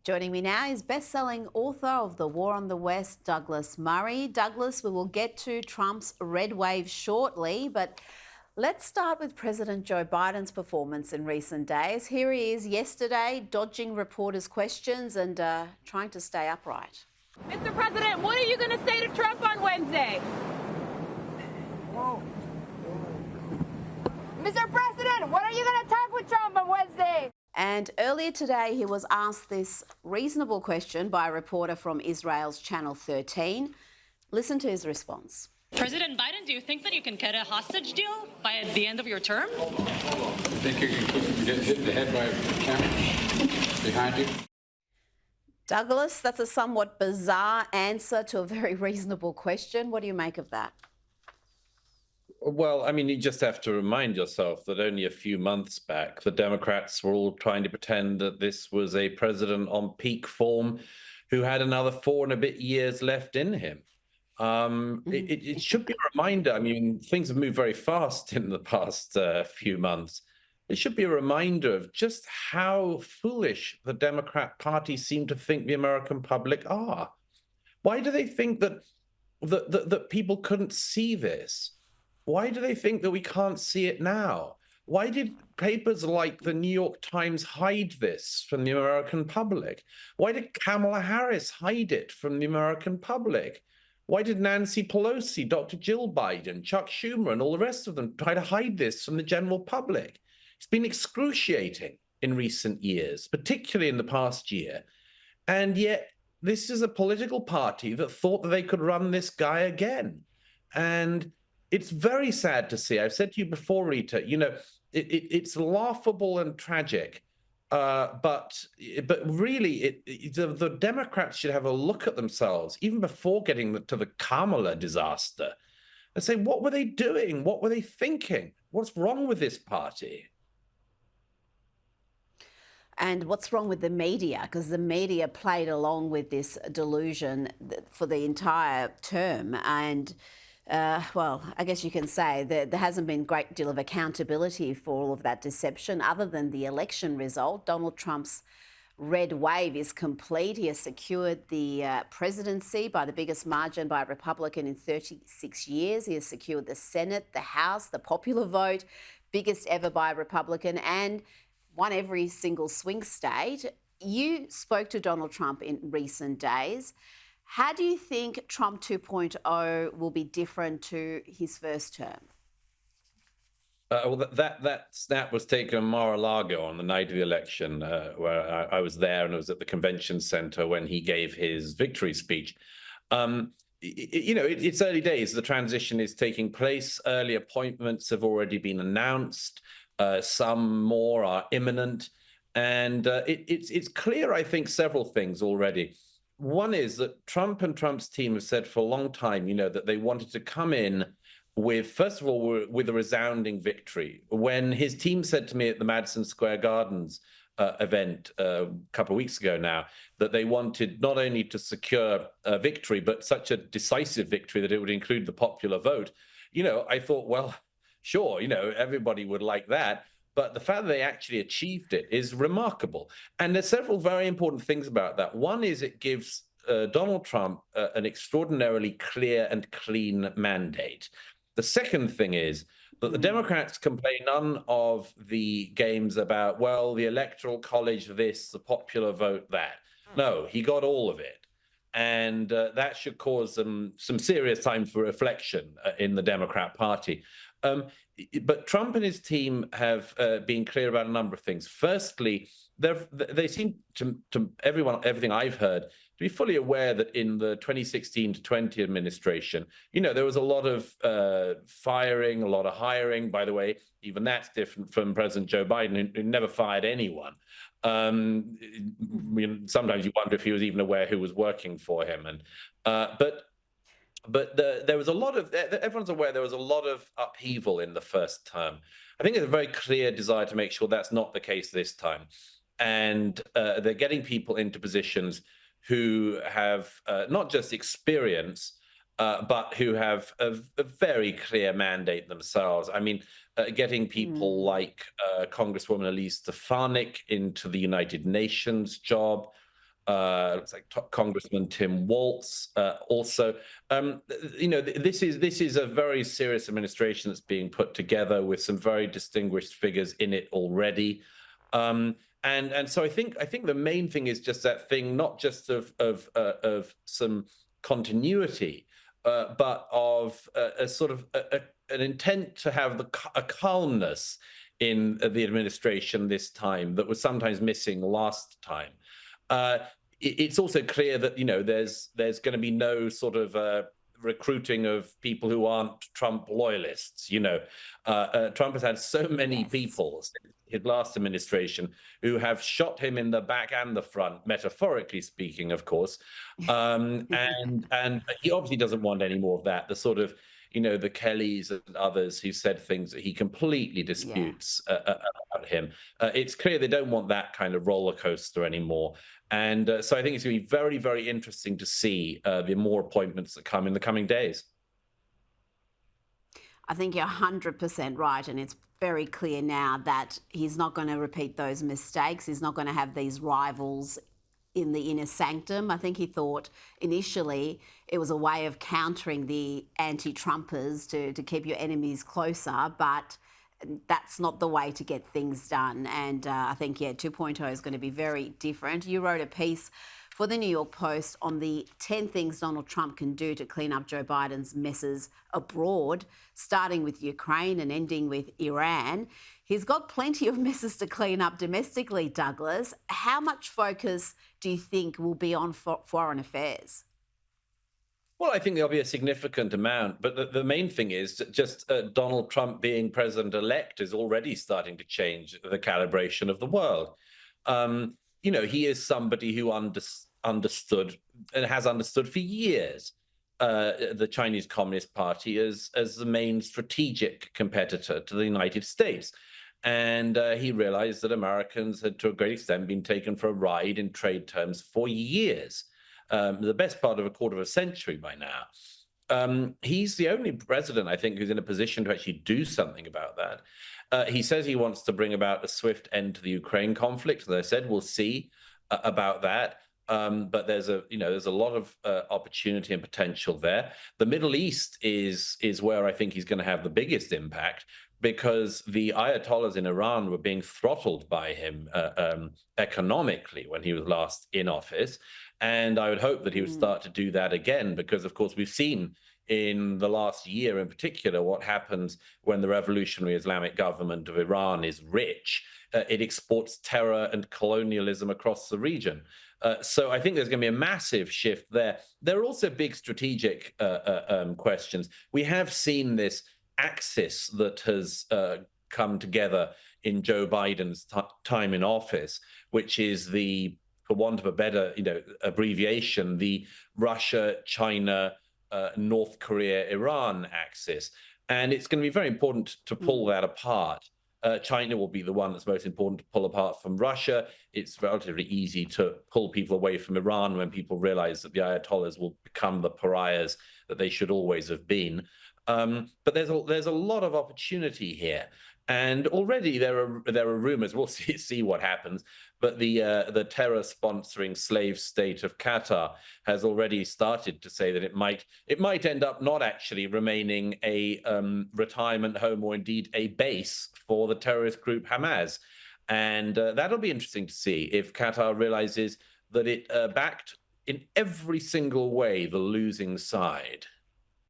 Joining me now is best-selling author of The War on the West, Douglas Murray. Douglas, we will get to Trump's red wave shortly, but let's start with President Joe Biden's performance in recent days. Here he is yesterday, dodging reporters' questions and trying to stay upright. Mr. President, what are you going to say to Trump on Wednesday? Whoa. Mr. President, what are you going to talk with Trump on Wednesday? And earlier today, he was asked this reasonable question by a reporter from Israel's Channel 13. Listen to his response. President Biden, do you think that you can get a hostage deal by the end of your term? You think you can get hit in the head by a camera behind you? Douglas, that's a somewhat bizarre answer to a very reasonable question. What do you make of that? Well, I mean, you just have to remind yourself that only a few months back, the Democrats were all trying to pretend that this was a president on peak form who had another 4 and a bit years left in him. It should be a reminder. I mean, things have moved very fast in the past few months. It should be a reminder of just how foolish the Democrat Party seem to think the American public are. Why do they think that people couldn't see this? Why do they think that we can't see it now? Why did papers like the New York Times hide this from the American public? Why did Kamala Harris hide it from the American public? Why did Nancy Pelosi, Dr. Jill Biden, Chuck Schumer, and all the rest of them try to hide this from the general public? It's been excruciating in recent years, particularly in the past year. And yet, this is a political party that thought that they could run this guy again. And it's very sad to see. I've said to you before, Rita, you know, it's laughable and tragic, but really, the Democrats should have a look at themselves, even before getting to the Kamala disaster, and say, what were they doing? What were they thinking? What's wrong with this party? And what's wrong with the media? Because the media played along with this delusion for the entire term. And well, I guess you can say that there hasn't been a great deal of accountability for all of that deception other than the election result. Donald Trump's red wave is complete. He has secured the presidency by the biggest margin by a Republican in 36 years. He has secured the Senate, the House, the popular vote, biggest ever by a Republican, and won every single swing state. You spoke to Donald Trump in recent days. How do you think Trump 2.0 will be different to his first term? Well, that snap was taken in Mar-a-Lago on the night of the election, where I was there, and it was at the convention center when he gave his victory speech. You know, it's early days. The transition is taking place. Early appointments have already been announced. Some more are imminent. And it's clear, I think, several things already. One is that Trump and Trump's team have said for a long time, you know, that they wanted to come in with, first of all, with a resounding victory. When his team said to me at the Madison Square Gardens event a couple of weeks ago now, that they wanted not only to secure a victory, but such a decisive victory that it would include the popular vote, you know, I thought, well, sure, you know, everybody would like that. But the fact that they actually achieved it is remarkable. And there's several very important things about that. One is it gives Donald Trump an extraordinarily clear and clean mandate. The second thing is that the Democrats can play none of the games about, well, the Electoral College this, the popular vote that. No, he got all of it. And that should cause some serious time for reflection in the Democrat Party. But Trump and his team have been clear about a number of things. Firstly, they seem to everything I've heard, to be fully aware that in the 2016 to 20 administration, you know, there was a lot of firing, a lot of hiring. By the way, even that's different from President Joe Biden, who never fired anyone. Sometimes you wonder if he was even aware who was working for him. But there was a lot of, everyone's aware there was a lot of upheaval in the first term. I think there's a very clear desire to make sure that's not the case this time. And they're getting people into positions who have not just experience, but who have a very clear mandate themselves. I mean, getting people like Congresswoman Elise Stefanik into the United Nations job, Looks like Congressman Tim Walz also. This is a very serious administration that's being put together with some very distinguished figures in it already. And so I think the main thing is just that thing, not just of some continuity, but of a sort of an intent to have a calmness in the administration this time that was sometimes missing last time. It's also clear that there's going to be no sort of recruiting of people who aren't Trump loyalists. Trump has had so many people since his last administration who have shot him in the back and the front, metaphorically speaking, of course. And he obviously doesn't want any more of that. The sort of the Kellys and others who said things that he completely disputes about him. It's clear they don't want that kind of roller coaster anymore. And so I think it's going to be very, very interesting to see the more appointments that come in the coming days. I think you're 100% right. And it's very clear now that he's not going to repeat those mistakes. He's not going to have these rivals in the inner sanctum. I think he thought initially it was a way of countering the anti-Trumpers to keep your enemies closer, but that's not the way to get things done. And I think, 2.0 is going to be very different. You wrote a piece for the New York Post on the 10 things Donald Trump can do to clean up Joe Biden's messes abroad, starting with Ukraine and ending with Iran. He's got plenty of messes to clean up domestically, Douglas. How much focus do you think will be on foreign affairs? Well, I think there'll be a significant amount, but the main thing is just Donald Trump being president-elect is already starting to change the calibration of the world. He is somebody who understood and has understood for years the Chinese Communist Party as the main strategic competitor to the United States. And he realized that Americans had, to a great extent, been taken for a ride in trade terms for years. The best part of a quarter of a century by now. He's the only president, I think, who's in a position to actually do something about that. He says he wants to bring about a swift end to the Ukraine conflict. As I said, we'll see about that. But there's a lot of opportunity and potential there. The Middle East is where I think he's going to have the biggest impact, because the Ayatollahs in Iran were being throttled by him economically when he was last in office. And I would hope that he would start to do that again, because, of course, we've seen in the last year in particular what happens when the revolutionary Islamic government of Iran is rich. It exports terror and colonialism across the region. So I think there's going to be a massive shift there. There are also big strategic questions. We have seen this axis that has come together in Joe Biden's time in office, which is for want of a better abbreviation, the Russia, China, North Korea, Iran axis. And it's going to be very important to pull that apart. China will be the one that's most important to pull apart from Russia. It's relatively easy to pull people away from Iran when people realize that the Ayatollahs will become the pariahs that they should always have been. But there's a lot of opportunity here, and already there are rumors. We'll see what happens. But the terror sponsoring slave state of Qatar has already started to say that it might end up not actually remaining a retirement home, or indeed a base for the terrorist group Hamas. And that'll be interesting to see if Qatar realizes that it backed in every single way the losing side.